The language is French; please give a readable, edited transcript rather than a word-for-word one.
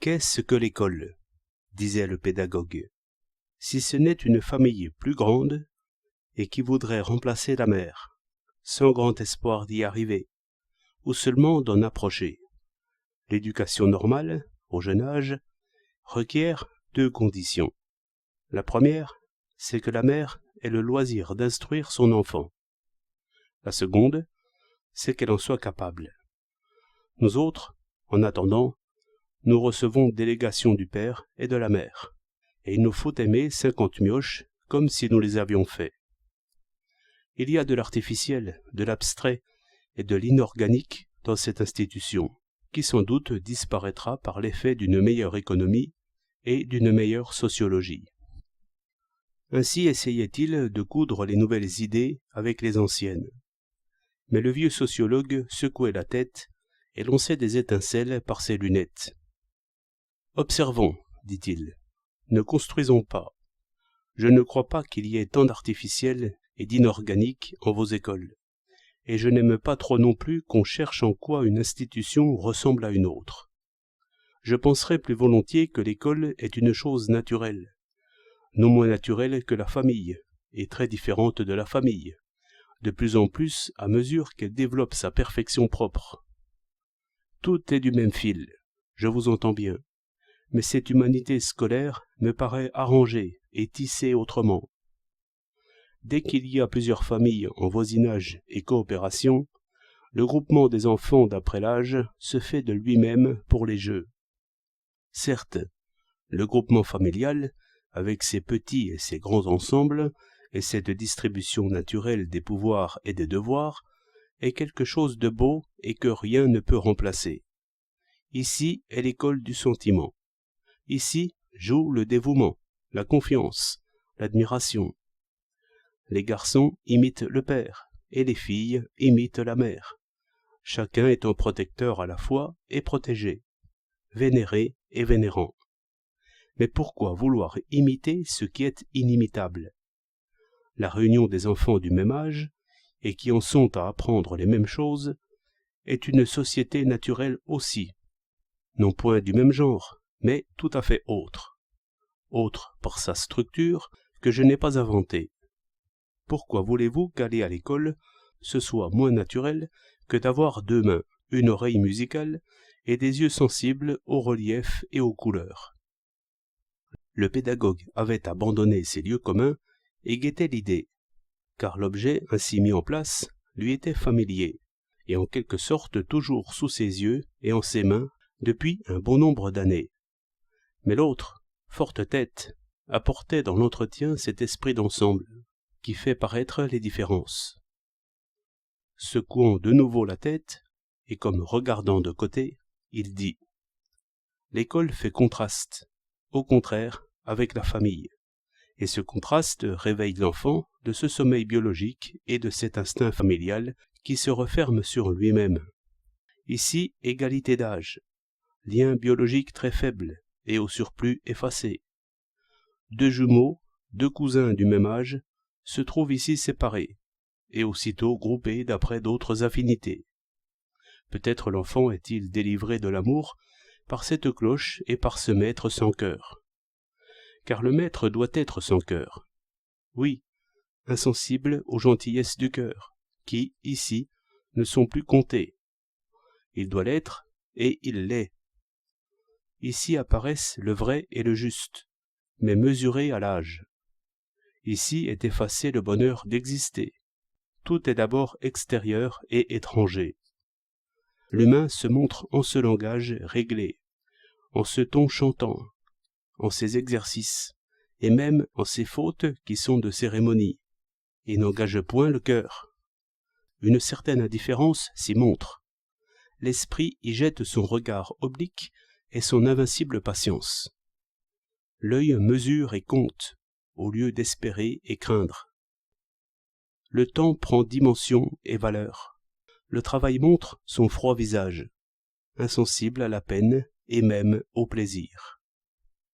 Qu'est-ce que l'école? Disait le pédagogue. Si ce n'est une famille plus grande et qui voudrait remplacer la mère, sans grand espoir d'y arriver, ou seulement d'en approcher. L'éducation normale, au jeune âge, requiert 2 conditions. La première, c'est que la mère ait le loisir d'instruire son enfant. La seconde, c'est qu'elle en soit capable. Nous autres, en attendant, nous recevons délégation du père et de la mère, et il nous faut aimer 50 mioches comme si nous les avions faits. Il y a de l'artificiel, de l'abstrait et de l'inorganique dans cette institution, qui sans doute disparaîtra par l'effet d'une meilleure économie et d'une meilleure sociologie. Ainsi essayait-il de coudre les nouvelles idées avec les anciennes. Mais le vieux sociologue secouait la tête et lançait des étincelles par ses lunettes. « Observons, dit-il, ne construisons pas. Je ne crois pas qu'il y ait tant d'artificiel et d'inorganique en vos écoles, et je n'aime pas trop non plus qu'on cherche en quoi une institution ressemble à une autre. Je penserais plus volontiers que l'école est une chose naturelle, non moins naturelle que la famille, et très différente de la famille, de plus en plus à mesure qu'elle développe sa perfection propre. Tout est du même fil, je vous entends bien, mais cette humanité scolaire me paraît arrangée et tissée autrement. Dès qu'il y a plusieurs familles en voisinage et coopération, le groupement des enfants d'après l'âge se fait de lui-même pour les jeux. Certes, le groupement familial, avec ses petits et ses grands ensembles, et cette distribution naturelle des pouvoirs et des devoirs, est quelque chose de beau et que rien ne peut remplacer. Ici est l'école du sentiment. Ici joue le dévouement, la confiance, l'admiration. Les garçons imitent le père, et les filles imitent la mère. Chacun est un protecteur à la fois et protégé, vénéré et vénérant. Mais pourquoi vouloir imiter ce qui est inimitable? La réunion des enfants du même âge, et qui en sont à apprendre les mêmes choses, est une société naturelle aussi, non point du même genre, mais tout à fait autre. Autre par sa structure que je n'ai pas inventée. Pourquoi voulez-vous qu'aller à l'école, ce soit moins naturel que d'avoir 2 mains, une oreille musicale et des yeux sensibles au relief et aux couleurs? Le pédagogue avait abandonné ses lieux communs et guettait l'idée, car l'objet ainsi mis en place lui était familier, et en quelque sorte toujours sous ses yeux et en ses mains depuis un bon nombre d'années. Mais l'autre, forte tête, apportait dans l'entretien cet esprit d'ensemble, qui fait paraître les différences. Secouant de nouveau la tête, et comme regardant de côté, il dit « L'école fait contraste, au contraire, avec la famille, et ce contraste réveille l'enfant de ce sommeil biologique et de cet instinct familial qui se referme sur lui-même. Ici, égalité d'âge, lien biologique très faible et au surplus effacé. 2 jumeaux, 2 cousins du même âge, se trouvent ici séparés, et aussitôt groupés d'après d'autres affinités. Peut-être l'enfant est-il délivré de l'amour par cette cloche et par ce maître sans cœur. Car le maître doit être sans cœur. Oui, insensible aux gentillesses du cœur, qui, ici, ne sont plus comptées. Il doit l'être, et il l'est. Ici apparaissent le vrai et le juste, mais mesurés à l'âge. Ici est effacé le bonheur d'exister. Tout est d'abord extérieur et étranger. L'humain se montre en ce langage réglé, en ce ton chantant, en ses exercices, et même en ses fautes qui sont de cérémonie, et n'engage point le cœur. Une certaine indifférence s'y montre. L'esprit y jette son regard oblique et son invincible patience. L'œil mesure et compte, au lieu d'espérer et craindre. Le temps prend dimension et valeur. Le travail montre son froid visage, insensible à la peine et même au plaisir.